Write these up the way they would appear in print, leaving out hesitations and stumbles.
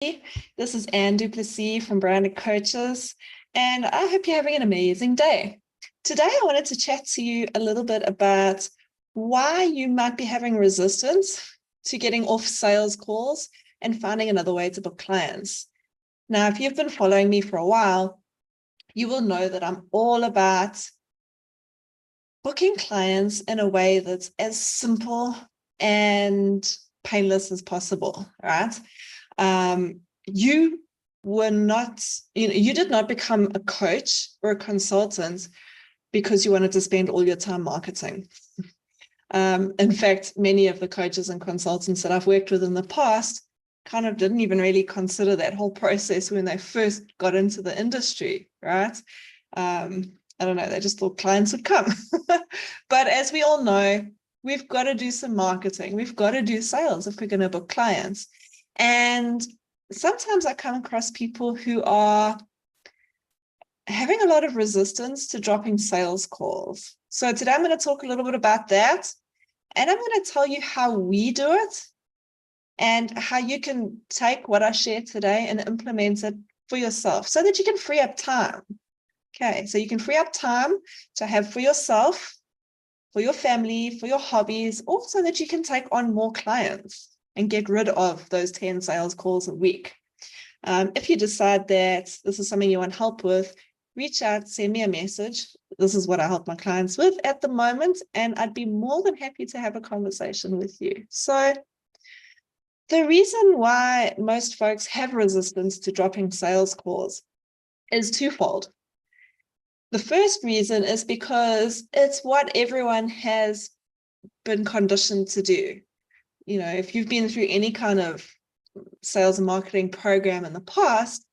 This is Anne Duplessis from Branded Coaches, and I hope you're having an amazing day. Today, I wanted to chat to you a little bit about why you might be having resistance to getting off sales calls and finding another way to book clients. Now, if you've been following me for a while, you will know that I'm all about booking clients in a way that's as simple and painless as possible, right? You were not, you did not become a coach or a consultant because you wanted to spend all your time marketing. In fact, many of the coaches and consultants that I've worked with in the past kind of didn't even really consider that whole process when they first got into the industry, right? I don't know, they just thought clients would come. But as we all know, we've got to do some marketing. We've got to do sales if we're going to book clients. And sometimes I come across people who are having a lot of resistance to dropping sales calls. So today I'm going to talk a little bit about that. And I'm going to tell you how we do it and how you can take what I share today and implement it for yourself so that you can free up time. Okay, so you can free up time to have for yourself, for your family, for your hobbies, also that you can take on more clients and get rid of those 10 sales calls a week. If you decide that this is something you want help with, reach out, send me a message. This is what I help my clients with at the moment, and I'd be more than happy to have a conversation with you. So the reason why most folks have resistance to dropping sales calls is twofold. The first reason is because it's what everyone has been conditioned to do. You know, if you've been through any kind of sales and marketing program in the past,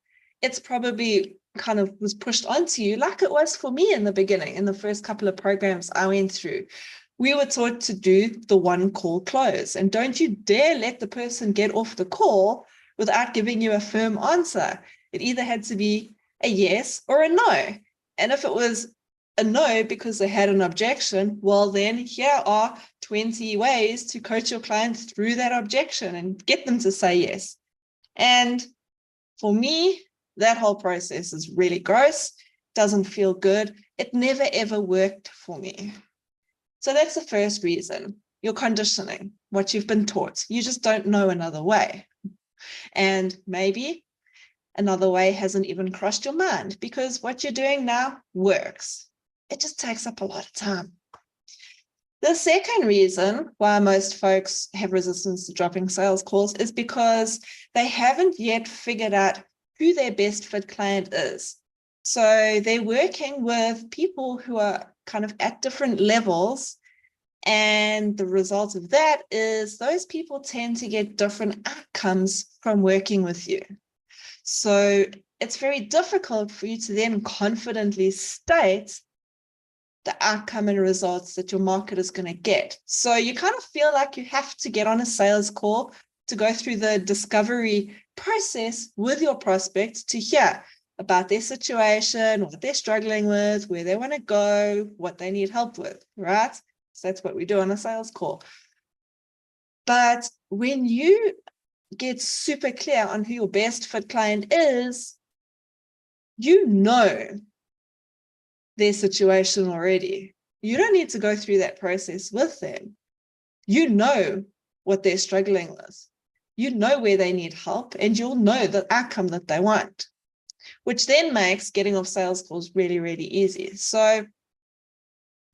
it's probably kind of was pushed onto you like it was for me in the beginning, in the first couple of programs I went through. We were taught to do the one call close, and don't you dare let the person get off the call without giving you a firm answer. It either had to be a yes or a no. And if it was a no because they had an objection, well, then here are 20 ways to coach your client through that objection and get them to say yes. And for me, that whole process is really gross, doesn't feel good. It never, ever worked for me. So that's the first reason. You're conditioning what you've been taught. You just don't know another way. And maybe another way hasn't even crossed your mind because what you're doing now works. It just takes up a lot of time. The second reason why most folks have resistance to dropping sales calls is because they haven't yet figured out who their best fit client is. So they're working with people who are kind of at different levels, and the result of that is those people tend to get different outcomes from working with you. So it's very difficult for you to then confidently state the outcome and results that your market is going to get. So you kind of feel like you have to get on a sales call to go through the discovery process with your prospect to hear about their situation, what they're struggling with, where they want to go, what they need help with, right? So that's what we do on a sales call. But when you get super clear on who your best fit client is, you know their situation already. You don't need to go through that process with them. You know what they're struggling with. You know where they need help, and you'll know the outcome that they want, which then makes getting off sales calls really, really easy. So,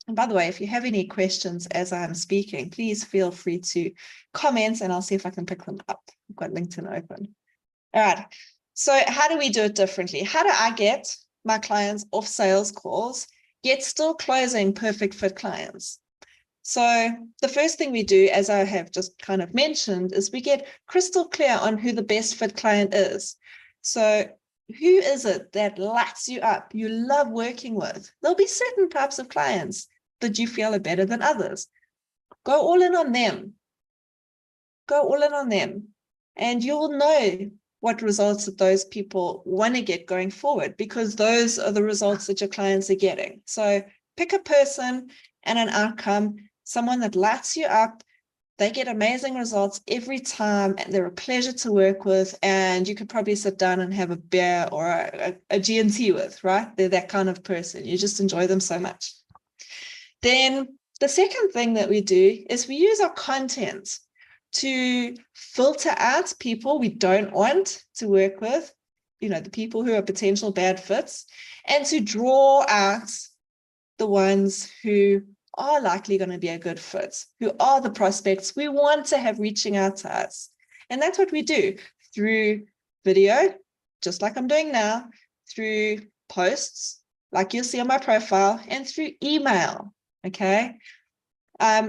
and by the way, if you have any questions as I'm speaking, please feel free to comment and I'll see if I can pick them up. I've got LinkedIn open. All right. So how do we do it differently? How do I get my clients off sales calls, yet still closing perfect fit clients? So the first thing we do, as I have just kind of mentioned, is we get crystal clear on who the best fit client is. So who is it that lights you up, you love working with? There'll be certain types of clients that you feel are better than others. Go all in on them. Go all in on them. And you'll know what results that those people want to get going forward, because those are the results that your clients are getting. So pick a person and an outcome, someone that lights you up, They get amazing results every time, and they're a pleasure to work with. And you could probably sit down and have a beer or a G&T with, right? They're that kind of person. You just enjoy them so much. Then the second thing that we do is we use our content to filter out people we don't want to work with, the people who are potential bad fits, and to draw out the ones who are likely going to be a good fit, who are the prospects we want to have reaching out to us. And that's what we do through video, just like I'm doing now, through posts, like you'll see on my profile, and through email, okay?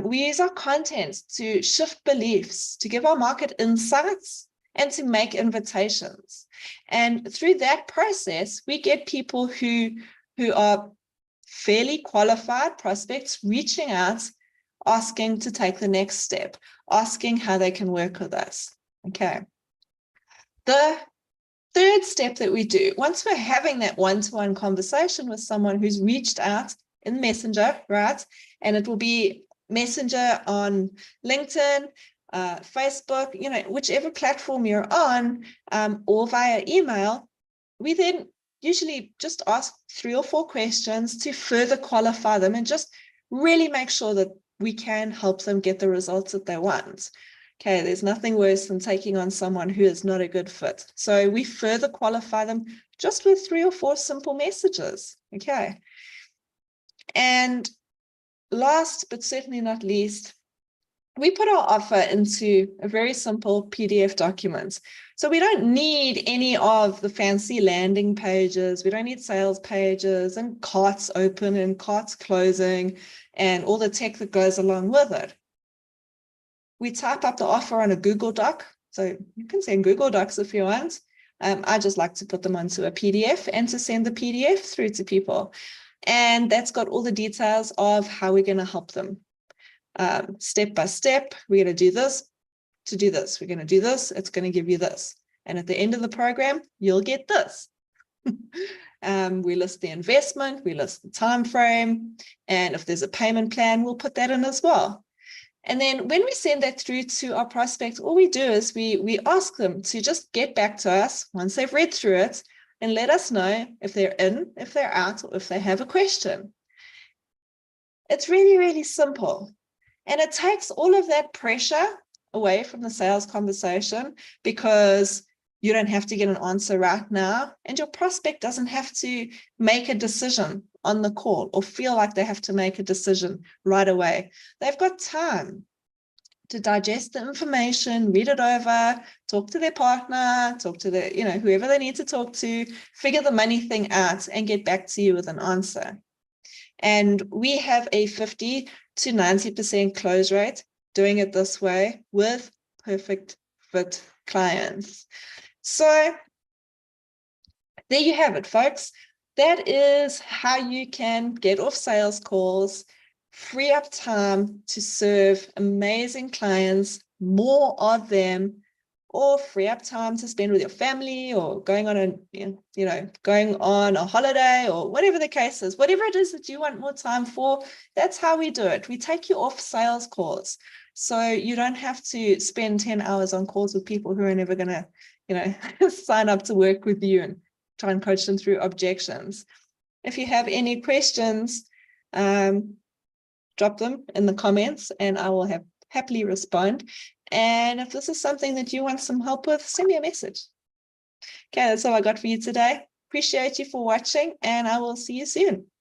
We use our content to shift beliefs, to give our market insights, and to make invitations. And through that process, we get people who are fairly qualified prospects reaching out, asking to take the next step, asking how they can work with us. Okay. The third step that we do, once we're having that one-to-one conversation with someone who's reached out in Messenger, right? And it will be Messenger on LinkedIn, Facebook, whichever platform you're on, or via email, we then usually just ask 3 or 4 questions to further qualify them and just really make sure that we can help them get the results that they want. Okay, there's nothing worse than taking on someone who is not a good fit. So we further qualify them just with 3 or 4 simple messages. Okay. And last, but certainly not least, we put our offer into a very simple PDF document. So we don't need any of the fancy landing pages. We don't need sales pages and carts open and carts closing and all the tech that goes along with it. We type up the offer on a Google Doc. So you can send Google Docs if you want. I just like to put them onto a PDF and to send the PDF through to people. And that's got all the details of how we're going to help them. Step by step, we're going to do this to do this. We're going to do this. It's going to give you this. And at the end of the program, you'll get this. We list the investment, we list the time frame, and if there's a payment plan, we'll put that in as well. And then when we send that through to our prospects, all we do is we ask them to just get back to us once they've read through it and let us know if they're in, if they're out, or if they have a question. It's really, really simple. And it takes all of that pressure away from the sales conversation because you don't have to get an answer right now, and your prospect doesn't have to make a decision on the call or feel like they have to make a decision right away. They've got time to digest the information, read it over, talk to their partner, talk to whoever they need to talk to, figure the money thing out, and get back to you with an answer. And we have a 50 to 90% close rate doing it this way with perfect fit clients. So there you have it, folks. That is how you can get off sales calls, free up time to serve amazing clients, more of them, or free up time to spend with your family or going on a holiday or whatever the case is, whatever it is that you want more time for. That's how we do it. We take you off sales calls. So you don't have to spend 10 hours on calls with people who are never going to, sign up to work with you and try and coach them through objections. If you have any questions, drop them in the comments and I will happily respond. And if this is something that you want some help with, send me a message. Okay, that's all I got for you today. Appreciate you for watching, and I will see you soon.